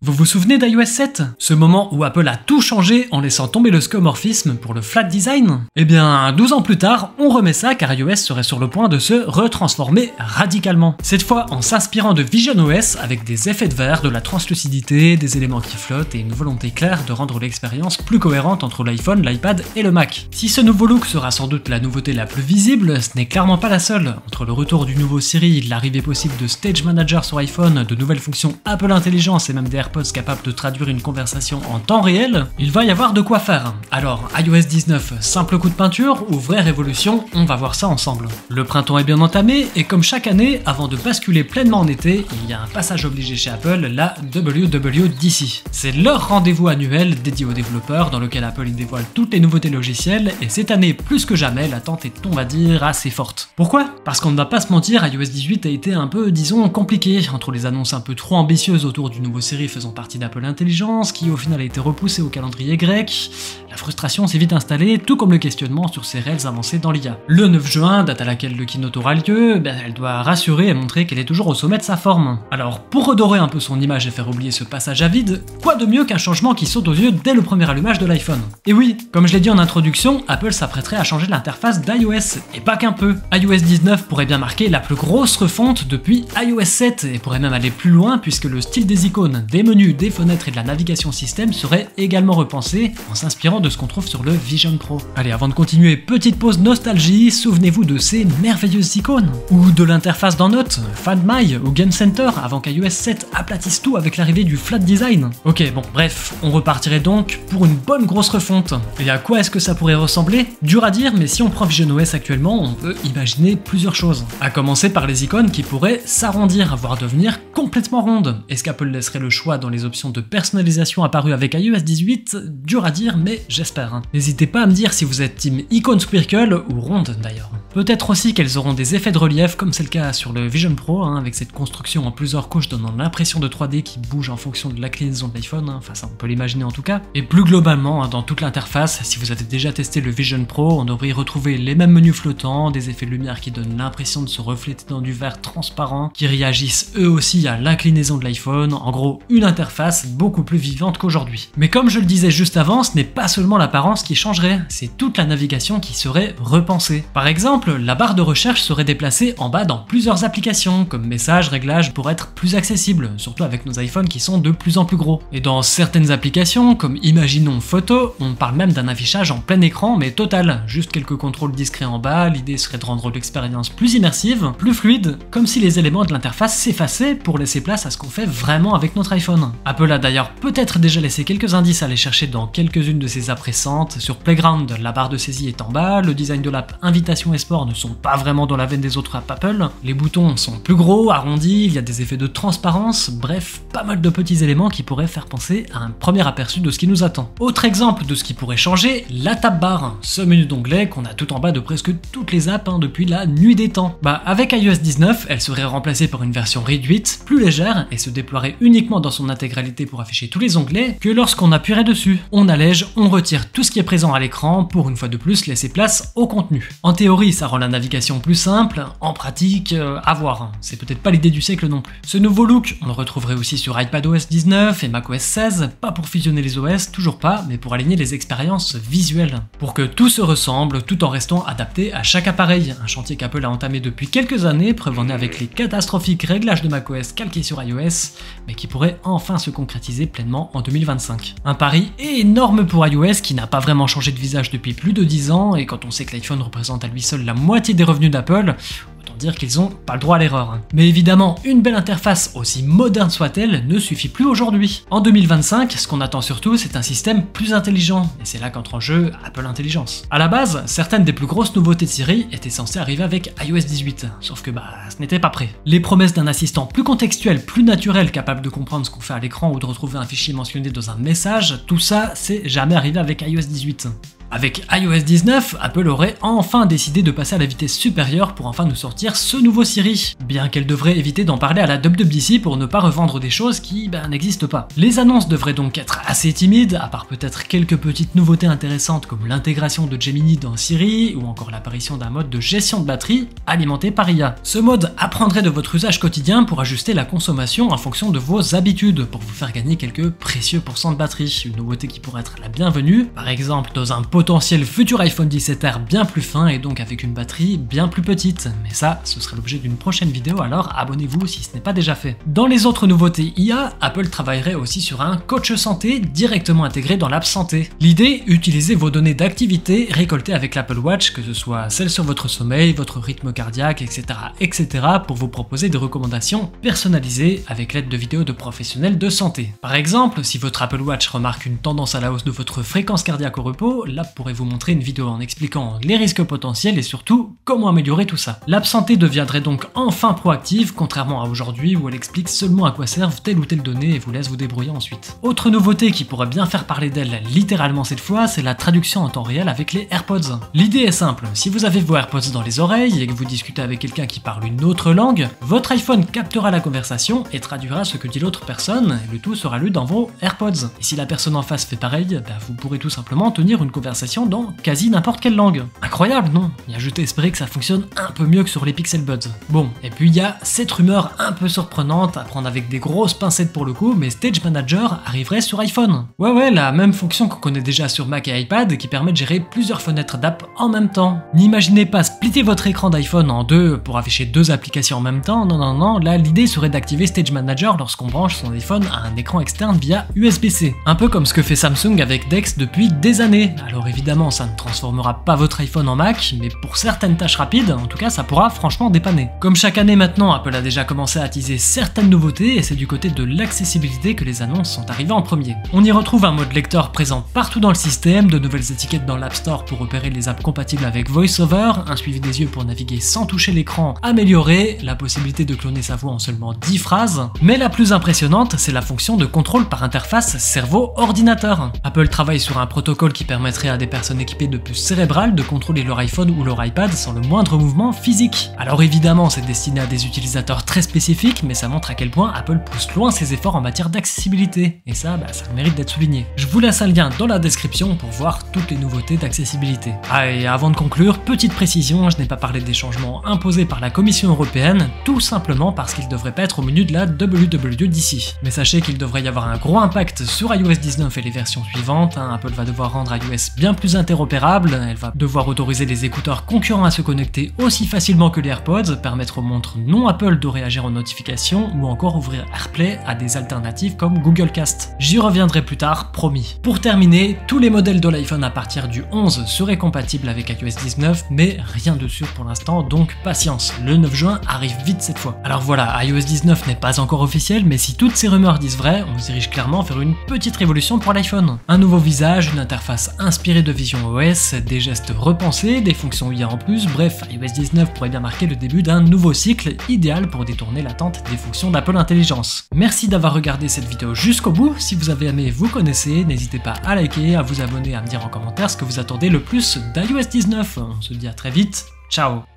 Vous vous souvenez d'iOS 7? Ce moment où Apple a tout changé en laissant tomber le skeuomorphisme pour le flat design? Eh bien, 12 ans plus tard, on remet ça car iOS serait sur le point de se retransformer radicalement. Cette fois en s'inspirant de visionOS avec des effets de verre, de la translucidité, des éléments qui flottent et une volonté claire de rendre l'expérience plus cohérente entre l'iPhone, l'iPad et le Mac. Si ce nouveau look sera sans doute la nouveauté la plus visible, ce n'est clairement pas la seule. Entre le retour du nouveau Siri, l'arrivée possible de Stage Manager sur iPhone, de nouvelles fonctions Apple Intelligence et même des AirPods capables de traduire une conversation en temps réel, il va y avoir de quoi faire. Alors, iOS 19, simple coup de peinture ou vraie révolution, on va voir ça ensemble. Le printemps est bien entamé et comme chaque année, avant de basculer pleinement en été, il y a un passage obligé chez Apple, la WWDC. C'est leur rendez-vous annuel dédié aux développeurs dans lequel Apple y dévoile toutes les nouveautés logicielles et cette année, plus que jamais, l'attente est, on va dire, assez forte. Pourquoi? Parce qu'on ne va pas se mentir, iOS 18 a été un peu, disons, compliqué, entre les annonces un peu trop ambitieuses autour du nouveau Siri faisant partie d'Apple Intelligence, qui au final a été repoussé au calendrier grec, la frustration s'est vite installée, tout comme le questionnement sur ses réelles avancées dans l'IA. Le 9 juin, date à laquelle le keynote aura lieu, elle doit rassurer et montrer qu'elle est toujours au sommet de sa forme. Alors, pour redorer un peu son image et faire oublier ce passage à vide, quoi de mieux qu'un changement qui saute aux yeux dès le premier allumage de l'iPhone? Et oui, comme je l'ai dit en introduction, Apple s'apprêterait à changer l'interface d'iOS, et pas qu'un peu. iOS 19 pourrait bien marquer la plus grosse refonte depuis iOS 7, et pourrait même aller plus loin puisque le style des icônes, des menus, des fenêtres et de la navigation système serait également repensé en s'inspirant de ce qu'on trouve sur le Vision Pro. Allez, avant de continuer, petite pause nostalgie, souvenez-vous de ces merveilleuses icônes, ou de l'interface dans Notes, Find My ou Game Center avant qu'iOS 7 aplatisse tout avec l'arrivée du flat design. Ok, bon, bref, on repartirait donc pour une bonne grosse refonte. Et à quoi est-ce que ça pourrait ressembler? Dur à dire, mais si on prend visionOS actuellement, on peut imaginer plusieurs choses. À commencer par les icônes qui pourraient s'arrondir, voire devenir complètement rondes. Est-ce qu'Apple laisserait le choix dans les options de personnalisation apparues avec iOS 18? Dur à dire, mais j'espère. N'hésitez pas à me dire si vous êtes team icône squircle ou ronde d'ailleurs. Peut-être aussi qu'elles auront des effets de relief comme c'est le cas sur le Vision Pro, avec cette construction en plusieurs couches donnant l'impression de 3D qui bouge en fonction de l'inclinaison de l'iPhone, enfin ça on peut l'imaginer en tout cas. Et plus globalement, dans toute l'interface, si vous avez déjà testé le Vision Pro, on devrait y retrouver les mêmes menus flottants, des effets de lumière qui donnent l'impression de se refléter dans du verre transparent, qui réagissent eux aussi à l'inclinaison de l'iPhone, en gros une interface beaucoup plus vivante qu'aujourd'hui. Mais comme je le disais juste avant, ce n'est pas seulement l'apparence qui changerait, c'est toute la navigation qui serait repensée. Par exemple, la barre de recherche serait déplacée en bas dans plusieurs applications, comme messages, réglages, pour être plus accessible, surtout avec nos iPhones qui sont de plus en plus gros. Et dans certaines applications, comme imaginons photo, on parle même d'un affichage en plein écran, mais total, juste quelques contrôles discrets en bas, l'idée serait de rendre l'expérience plus immersive, plus fluide, comme si les éléments de l'interface s'effaçaient pour laisser place à ce qu'on fait vraiment avec notre iPhone. Apple a d'ailleurs peut-être déjà laissé quelques indices à aller chercher dans quelques-unes de ses apps récentes. Sur Playground, la barre de saisie est en bas, le design de l'app Invitation et Sport ne sont pas vraiment dans la veine des autres apps Apple, les boutons sont plus gros, arrondis, il y a des effets de transparence, bref, pas mal de petits éléments qui pourraient faire penser à un premier aperçu de ce qui nous attend. Autre exemple de ce qui pourrait changer, la tab bar, ce menu d'onglet qu'on a tout en bas de presque toutes les apps depuis la nuit des temps. Avec iOS 19, elle serait remplacée par une version réduite, plus légère, et se déploierait uniquement dans son intégralité pour afficher tous les onglets que lorsqu'on appuierait dessus. On allège, on retire tout ce qui est présent à l'écran pour une fois de plus laisser place au contenu. En théorie, ça rend la navigation plus simple, en pratique, à voir. C'est peut-être pas l'idée du siècle non plus. Ce nouveau look, on le retrouverait aussi sur iPadOS 19 et macOS 16, pas pour fusionner les OS, toujours pas, mais pour aligner les expériences visuelles. Pour que tout se ressemble, tout en restant adapté à chaque appareil. Un chantier qu'Apple a entamé depuis quelques années, preuve en est avec les catastrophiques réglages de macOS calqués sur iOS, mais qui pourrait enfin se concrétiser pleinement en 2025. Un pari énorme pour iOS qui n'a pas vraiment changé de visage depuis plus de 10 ans, et quand on sait que l'iPhone représente à lui seul la moitié des revenus d'Apple, autant dire qu'ils ont pas le droit à l'erreur. Mais évidemment, une belle interface, aussi moderne soit-elle, ne suffit plus aujourd'hui. En 2025, ce qu'on attend surtout, c'est un système plus intelligent, et c'est là qu'entre en jeu Apple Intelligence. À la base, certaines des plus grosses nouveautés de Siri étaient censées arriver avec iOS 18, sauf que ce n'était pas prêt. Les promesses d'un assistant plus contextuel, plus naturel, capable de comprendre ce qu'on fait à l'écran ou de retrouver un fichier mentionné dans un message, tout ça, c'est jamais arrivé avec iOS 18. Avec iOS 19, Apple aurait enfin décidé de passer à la vitesse supérieure pour enfin nous sortir ce nouveau Siri, bien qu'elle devrait éviter d'en parler à la WWDC pour ne pas revendre des choses qui n'existent pas. Les annonces devraient donc être assez timides, à part peut-être quelques petites nouveautés intéressantes comme l'intégration de Gemini dans Siri ou encore l'apparition d'un mode de gestion de batterie alimenté par IA. Ce mode apprendrait de votre usage quotidien pour ajuster la consommation en fonction de vos habitudes, pour vous faire gagner quelques précieux pourcents de batterie, une nouveauté qui pourrait être la bienvenue, par exemple dans un potentiel futur iPhone 17R bien plus fin et donc avec une batterie bien plus petite, mais ça, ce serait l'objet d'une prochaine vidéo, alors abonnez-vous si ce n'est pas déjà fait. Dans les autres nouveautés IA, Apple travaillerait aussi sur un coach santé directement intégré dans l'app santé. L'idée, utiliser vos données d'activité récoltées avec l'Apple Watch, que ce soit celles sur votre sommeil, votre rythme cardiaque, etc., pour vous proposer des recommandations personnalisées avec l'aide de vidéos de professionnels de santé. Par exemple, si votre Apple Watch remarque une tendance à la hausse de votre fréquence cardiaque au repos, l'app pourrait vous montrer une vidéo en expliquant les risques potentiels et surtout comment améliorer tout ça. L'app santé deviendrait donc enfin proactive, contrairement à aujourd'hui où elle explique seulement à quoi servent telle ou telle donnée et vous laisse vous débrouiller ensuite. Autre nouveauté qui pourrait bien faire parler d'elle littéralement cette fois, c'est la traduction en temps réel avec les AirPods. L'idée est simple, si vous avez vos AirPods dans les oreilles et que vous discutez avec quelqu'un qui parle une autre langue, votre iPhone captera la conversation et traduira ce que dit l'autre personne, et le tout sera lu dans vos AirPods. Et si la personne en face fait pareil, vous pourrez tout simplement tenir une conversation dans quasi n'importe quelle langue. Incroyable, non? Il y a juste à espérer que ça fonctionne un peu mieux que sur les Pixel Buds. Bon, et puis il y a cette rumeur un peu surprenante, à prendre avec des grosses pincettes pour le coup, mais Stage Manager arriverait sur iPhone. Ouais, la même fonction qu'on connaît déjà sur Mac et iPad qui permet de gérer plusieurs fenêtres d'app en même temps. N'imaginez pas splitter votre écran d'iPhone en deux pour afficher deux applications en même temps, non, là l'idée serait d'activer Stage Manager lorsqu'on branche son iPhone à un écran externe via USB-C. Un peu comme ce que fait Samsung avec Dex depuis des années. Alors évidemment ça ne transformera pas votre iPhone en Mac, mais pour certaines tâches rapides, en tout cas ça pourra franchement dépanner. Comme chaque année maintenant, Apple a déjà commencé à teaser certaines nouveautés et c'est du côté de l'accessibilité que les annonces sont arrivées en premier. On y retrouve un mode lecteur présent partout dans le système, de nouvelles étiquettes dans l'App Store pour repérer les apps compatibles avec VoiceOver, un suivi des yeux pour naviguer sans toucher l'écran amélioré, la possibilité de cloner sa voix en seulement 10 phrases, mais la plus impressionnante, c'est la fonction de contrôle par interface cerveau-ordinateur. Apple travaille sur un protocole qui permettrait à des personnes équipées de puces cérébrales de contrôler leur iPhone ou leur iPad sans le moindre mouvement physique. Alors évidemment, c'est destiné à des utilisateurs très spécifiques, mais ça montre à quel point Apple pousse loin ses efforts en matière d'accessibilité, et ça mérite d'être souligné. Je vous laisse un lien dans la description pour voir toutes les nouveautés d'accessibilité. Ah, et avant de conclure, petite précision, je n'ai pas parlé des changements imposés par la Commission européenne, tout simplement parce qu'ils devraient pas être au menu de la WWDC. Mais sachez qu'il devrait y avoir un gros impact sur iOS 19 et les versions suivantes. Apple va devoir rendre iOS bien plus interopérable, elle va devoir autoriser les écouteurs concurrents à se connecter aussi facilement que les AirPods, permettre aux montres non Apple de réagir aux notifications ou encore ouvrir AirPlay à des alternatives comme Google Cast. J'y reviendrai plus tard, promis. Pour terminer, tous les modèles de l'iPhone à partir du 11 seraient compatibles avec iOS 19, mais rien de sûr pour l'instant, donc patience, le 9 juin arrive vite cette fois. Alors voilà, iOS 19 n'est pas encore officiel, mais si toutes ces rumeurs disent vrai, on se dirige clairement vers une petite révolution pour l'iPhone. Un nouveau visage, une interface inspirée de Vision OS, des gestes repensés, des fonctions IA en plus, bref, iOS 19 pourrait bien marquer le début d'un nouveau cycle, idéal pour détourner l'attente des fonctions d'Apple Intelligence. Merci d'avoir regardé cette vidéo jusqu'au bout, si vous avez aimé, vous connaissez, n'hésitez pas à liker, à vous abonner, à me dire en commentaire ce que vous attendez le plus d'iOS 19. On se dit à très vite, ciao.